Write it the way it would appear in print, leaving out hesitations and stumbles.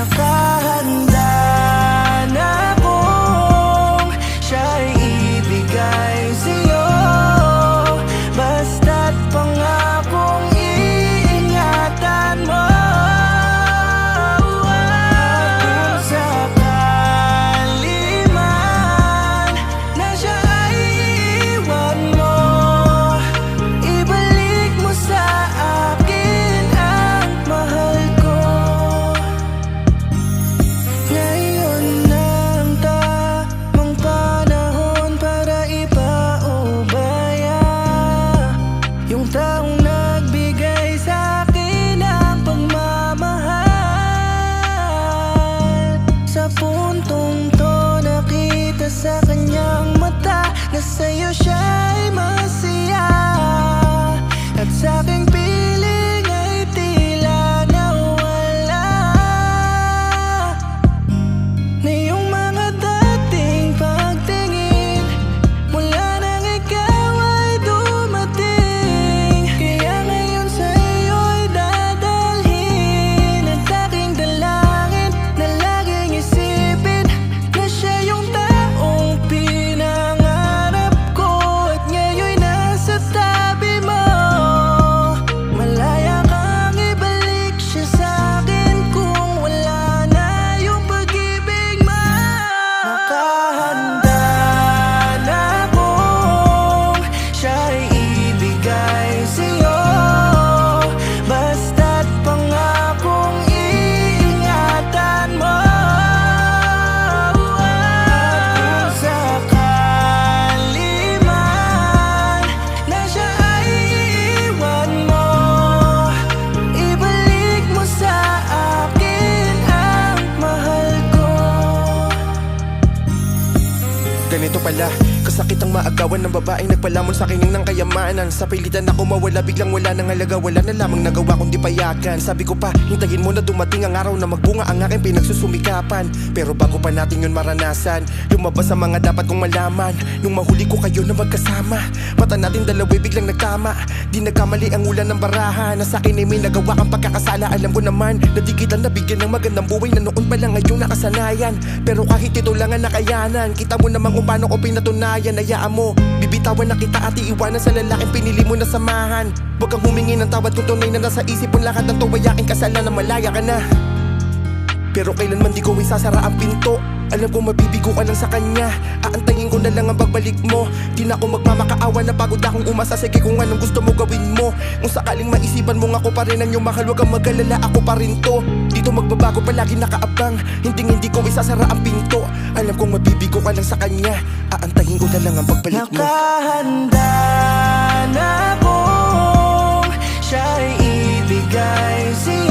Nakahanda na kung siya'y ibigay sa'yo, basta't pangakong iingatan mo. Kung sakali man na siya ay iiwan mo, ibalik mo sa akin ang mahal ko. Ngayon na ang tamang panahon para ipaubaya yung taong nagbigay sa akin ng pagmamahal. Sa puntong to nakita sa kanyang mata na sa'yo siya'y masaya, at sa aking piling ay tila nawala na yung mga dating pagtingin mula nang ikaw ay dumating. Kaya ngayon sa'yo'y dadalhin at aking dalangin na laging isipin na siya yung taong pinangarap ko, at ngayon'y nasa tabi mo. Malaya kang ibalik siya sa'kin kung wala na yung pag-ibig mo. Nakahanda na kung siya'y ibigay sa'yo, basta't pangakong iingatan mo. Kung sakali man na siya ay iiwan mo, ibalik mo sa akin ang mahal ko. Ganito pala, kasakit ang maagawan ng babaeng nagpalamon sa akin ng kayamanan. Sa pilitan ako mawala, biglang wala ng halaga, wala na lamang nagawa kundi payagan. Sabi ko pa, hintayin mo na dumating ang araw na magbunga ang aking pinagsusumikapan. Pero bago pa natin yun maranasan, lumabas ang mga dapat kong malaman. Nung mahuli ko kayo na magkasama, mata natin dalawa'y biglang nagtama. Di nagkamali ang ulan ng baraha, na sa akin ay may nagawa kang pagkakasala. Alam ko naman, na di kita nabigyan ng magandang buhay na noon pa lang ngayong nakasanayan. Pero kahit ito lang ang nakayanan, kita mo naman kung paano ko pinatunayan. Hayaan mo, bibitawan na kita at iiwanan sa lalaking pinili mo na samahan. Huwag kang humingi ng tawad kung tunay na nasa isip mo lahat ng tuwayaking kasalanan, malaya ka na. Pero kailanman di ko isasara ang pinto. Alam ko mabibigo ka lang sa kanya, aantayin ko na lang ang pagbalik mo. Di na ako magmamakaawa na pagod akong umasa. Sige kung anong gusto mo gawin mo. Kung sakaling maisipan mo nga ako pa rin ang iyong mahal, huwag kang mag-alala, ako pa rin to. Dito magbabago palagi nakaabang, hindi ko isasara ang pinto. Alam kong mabibigo ka lang sa kanya, aantayin ko na lang ang pagbalik mo. Nakahanda na kung siya'y ibigay sa'yo,